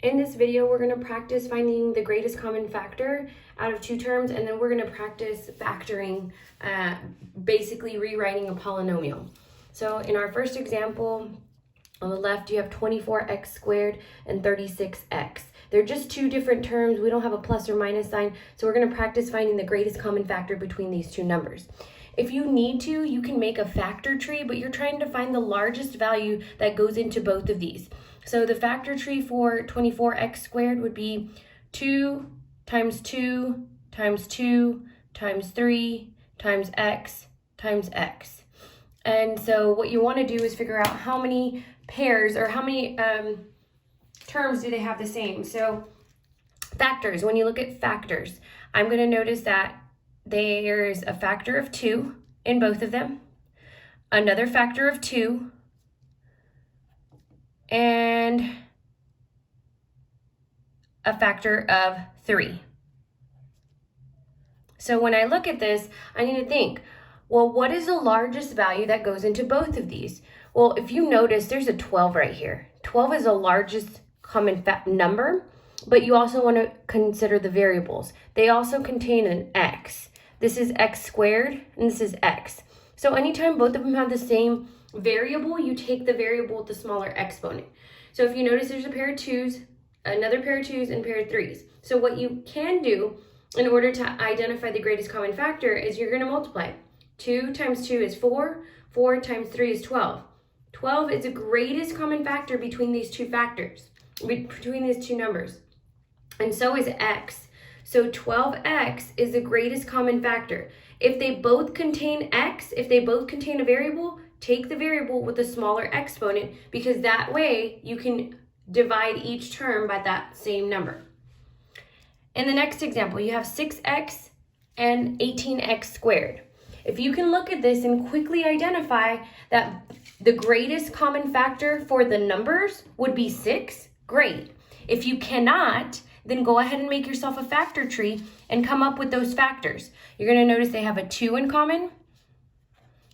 In this video, we're going to practice finding the greatest common factor out of two terms, and then we're going to practice factoring, basically rewriting a polynomial. So in our first example, on the left, you have 24x squared and 36x. They're just two different terms. We don't have a plus or minus sign, so we're going to practice finding the greatest common factor between these two numbers. If you need to, you can make a factor tree, but you're trying to find the largest value that goes into both of these. So the factor tree for 24x squared would be 2 times 2 times 2 times 3 times x times x. And so what you want to do is figure out how many pairs or how many terms do they have the same. So factors, when you look at factors, I'm going to notice that there's a factor of 2 in both of them, another factor of 2, and a factor of 3. So when I look at this, I need to think, well, what is the largest value that goes into both of these? Well, if you notice, there's a 12 right here. 12 is the largest common number, but you also want to consider the variables. They also contain an x. This is x squared, and this is x. So anytime both of them have the same variable, you take the variable with the smaller exponent. So if you notice, there's a pair of 2's, another pair of 2's, and a pair of 3's. So what you can do in order to identify the greatest common factor is you're going to multiply. 2 times 2 is 4. 4 times 3 is 12. 12 is the greatest common factor between these two factors, between these two numbers. And so is x. So 12x is the greatest common factor. If they both contain x, if they both contain a variable, take the variable with a smaller exponent, because that way you can divide each term by that same number. In the next example, you have 6x and 18x squared. If you can look at this and quickly identify that the greatest common factor for the numbers would be 6, great. If you cannot, then go ahead and make yourself a factor tree and come up with those factors. You're going to notice they have a 2 in common.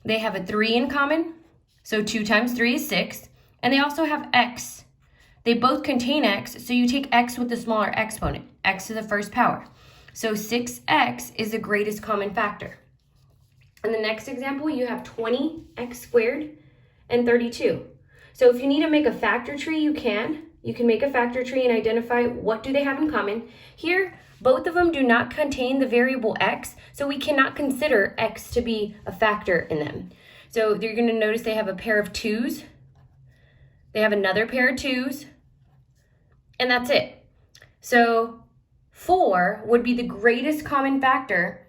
They have a 3 in common. So 2 times 3 is 6. And they also have x. They both contain x, so you take x with the smaller exponent, x to the first power. So 6x is the greatest common factor. In the next example, you have 20x squared and 32. So if you need to make a factor tree, you can. You can make a factor tree and identify what do they have in common. Here, both of them do not contain the variable x, so we cannot consider x to be a factor in them. So you're going to notice they have a pair of 2's. They have another pair of 2's. And that's it. So 4 would be the greatest common factor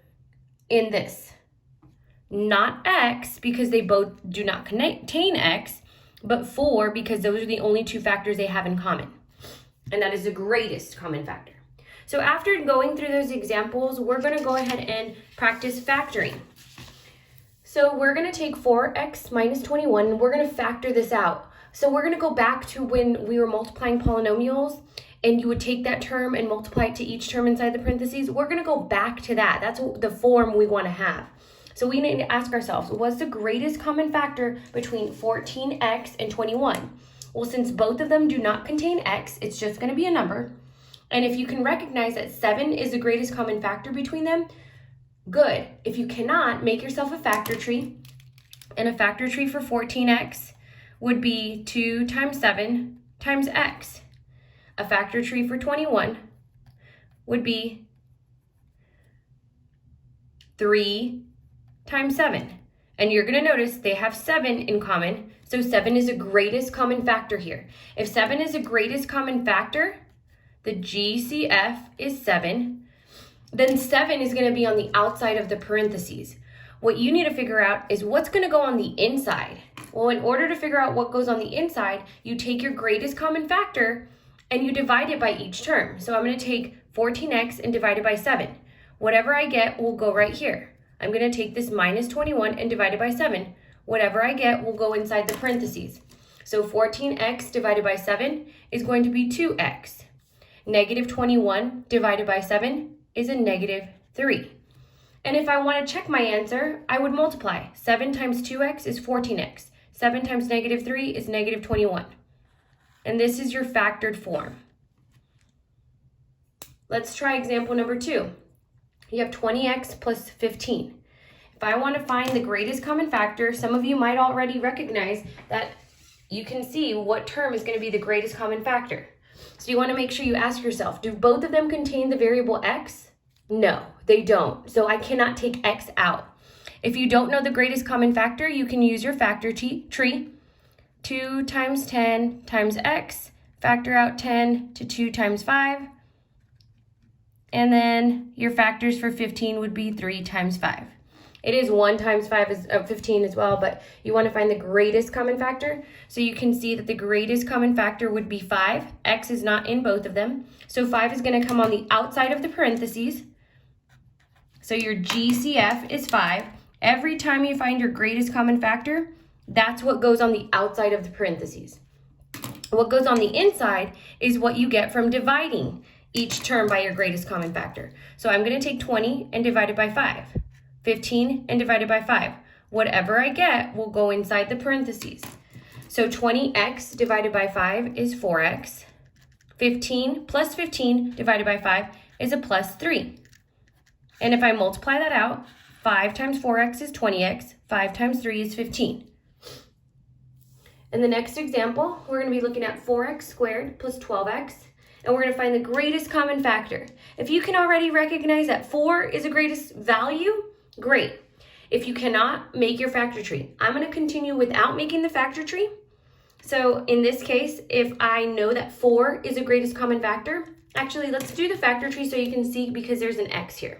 in this. Not x, because they both do not contain x, but 4 because those are the only two factors they have in common. And that is the greatest common factor. So after going through those examples, we're going to go ahead and practice factoring. So we're going to take 4x minus 21, and we're going to factor this out. So we're going to go back to when we were multiplying polynomials, and you would take that term and multiply it to each term inside the parentheses. We're going to go back to that. That's the form we want to have. So we need to ask ourselves, what's the greatest common factor between 14x and 21? Well, since both of them do not contain x, it's just going to be a number. And if you can recognize that 7 is the greatest common factor between them, good. If you cannot, make yourself a factor tree. And a factor tree for 14x would be 2 times 7 times x. A factor tree for 21 would be 3 times 7. And you're going to notice they have 7 in common. So 7 is the greatest common factor here. If 7 is the greatest common factor, the GCF is 7. Then 7 is going to be on the outside of the parentheses. What you need to figure out is what's going to go on the inside. Well, in order to figure out what goes on the inside, you take your greatest common factor and you divide it by each term. So I'm going to take 14x and divide it by 7. Whatever I get will go right here. I'm going to take this minus 21 and divide it by 7. Whatever I get will go inside the parentheses. So 14x divided by 7 is going to be 2x. Negative 21 divided by 7 is a negative 3. And if I want to check my answer, I would multiply. 7 times 2x is 14x. 7 times negative 3 is negative 21. And this is your factored form. Let's try example number 2. You have 20x plus 15. If I want to find the greatest common factor, some of you might already recognize that you can see what term is going to be the greatest common factor. So you want to make sure you ask yourself, do both of them contain the variable x? No, they don't. So I cannot take x out. If you don't know the greatest common factor, you can use your factor tree. 2 times 10 times x, factor out 10 to 2 times 5. And then your factors for 15 would be 3 times 5. It is 1 times 5 is 15 as well, but you want to find the greatest common factor. So you can see that the greatest common factor would be 5. X is not in both of them. So 5 is going to come on the outside of the parentheses. So your GCF is 5. Every time you find your greatest common factor, that's what goes on the outside of the parentheses. What goes on the inside is what you get from dividing each term by your greatest common factor. So I'm going to take 20 and divide it by 5. 15 and divide it by 5. Whatever I get will go inside the parentheses. So 20x divided by 5 is 4x. 15 plus 15 divided by 5 is a plus 3. And if I multiply that out, 5 times 4x is 20x. 5 times 3 is 15. In the next example, we're going to be looking at 4x squared plus 12x. And we're going to find the greatest common factor. If you can already recognize that 4 is the greatest value, great. If you cannot, make your factor tree. I'm going to continue without making the factor tree. So in this case, if I know that 4 is the greatest common factor, actually let's do the factor tree so you can see because there's an x here.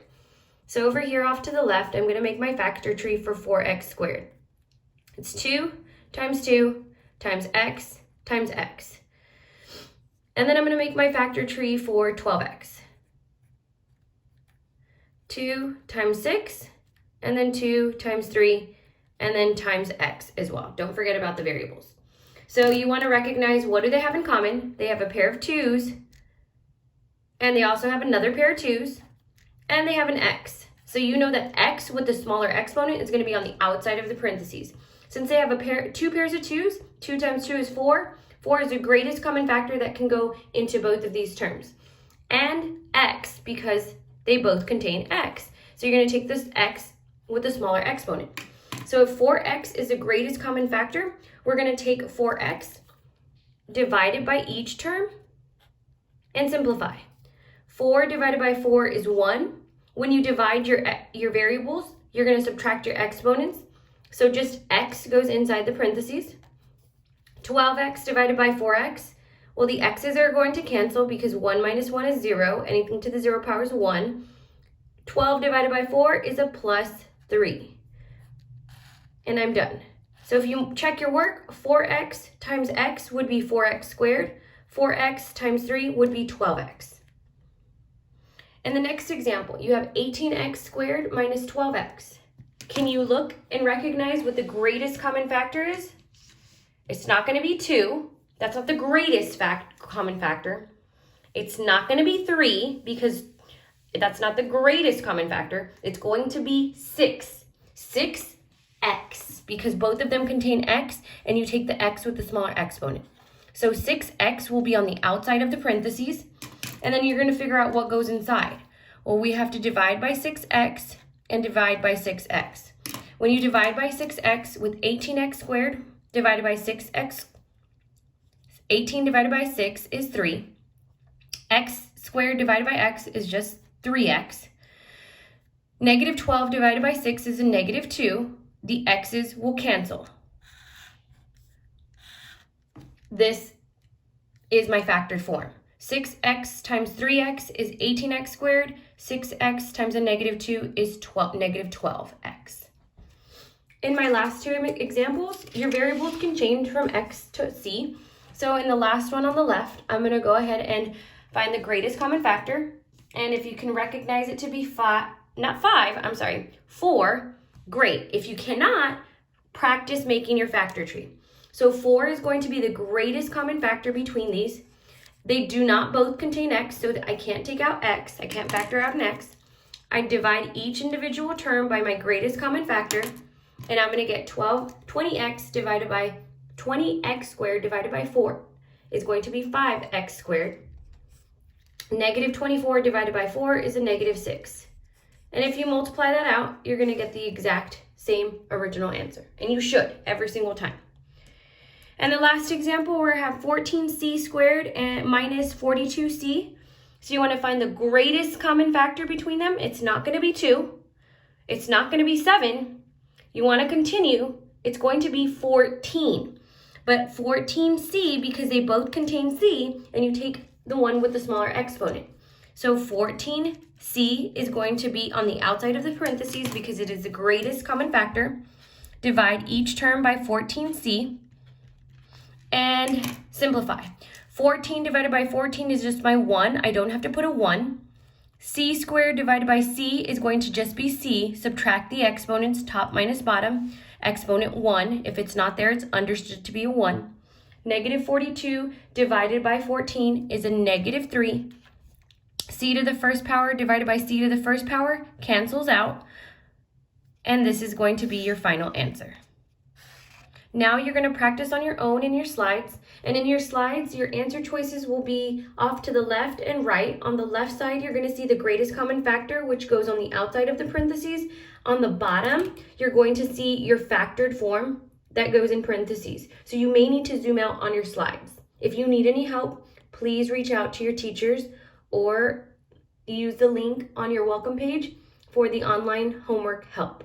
So over here off to the left, I'm going to make my factor tree for 4x squared. It's 2 times 2 times x times x. And then I'm going to make my factor tree for 12x. 2 times 6, and then 2 times 3, and then times x as well. Don't forget about the variables. So you want to recognize what do they have in common. They have a pair of 2's, and they also have another pair of 2's, and they have an x. So you know that x with the smaller exponent is going to be on the outside of the parentheses. Since they have two pairs of 2's, 2 times 2 is 4. 4 is the greatest common factor that can go into both of these terms. And x, because they both contain x. So you're going to take this x with the smaller exponent. So if 4x is the greatest common factor, we're going to take 4x divided by each term and simplify. 4 divided by 4 is 1. When you divide your variables, you're going to subtract your exponents. So just x goes inside the parentheses. 12x divided by 4x. Well, the x's are going to cancel because 1 minus 1 is 0. Anything to the 0 power is 1. 12 divided by 4 is a plus 3. And I'm done. So if you check your work, 4x times x would be 4x squared. 4x times 3 would be 12x. In the next example, you have 18x squared minus 12x. Can you look and recognize what the greatest common factor is? It's not going to be 2. That's not the greatest common factor. It's not going to be 3 because that's not the greatest common factor. It's going to be 6. 6x because both of them contain x and you take the x with the smaller exponent. So 6x will be on the outside of the parentheses and then you're going to figure out what goes inside. Well, we have to divide by 6x and divide by 6x. When you divide by 6x with 18x squared divided by 6x, 18 divided by 6 is 3. X squared divided by x is just 3x. Negative 12 divided by 6 is a negative 2. The x's will cancel. This is my factored form. 6x times 3x is 18x squared. 6x times a negative 2 is negative 12x. In my last two examples, your variables can change from x to c. So in the last one on the left, I'm going to go ahead and find the greatest common factor. And if you can recognize it to be 4, great. If you cannot, practice making your factor tree. So 4 is going to be the greatest common factor between these. They do not both contain x, so that I can't take out x. I can't factor out an x. I divide each individual term by my greatest common factor, and I'm going to get 20x divided by 20x squared divided by 4 is going to be 5x squared. Negative 24 divided by 4 is a negative 6. And if you multiply that out, you're going to get the exact same original answer. And you should every single time. And the last example, we have 14c squared and minus 42c. So you want to find the greatest common factor between them. It's not going to be 2. It's not going to be 7. You want to continue. It's going to be 14. But 14c, because they both contain c, and you take the one with the smaller exponent. So 14c is going to be on the outside of the parentheses because it is the greatest common factor. Divide each term by 14c and simplify. 14 divided by 14 is just my 1. I don't have to put a 1. C squared divided by c is going to just be c. Subtract the exponents, top minus bottom. Exponent 1. If it's not there, it's understood to be a 1. Negative 42 divided by 14 is a negative 3. C to the first power divided by c to the first power cancels out. And this is going to be your final answer. Now you're going to practice on your own in your slides. And in your slides, your answer choices will be off to the left and right. On the left side, you're going to see the greatest common factor, which goes on the outside of the parentheses. On the bottom, you're going to see your factored form that goes in parentheses. So you may need to zoom out on your slides. If you need any help, please reach out to your teachers or use the link on your welcome page for the online homework help.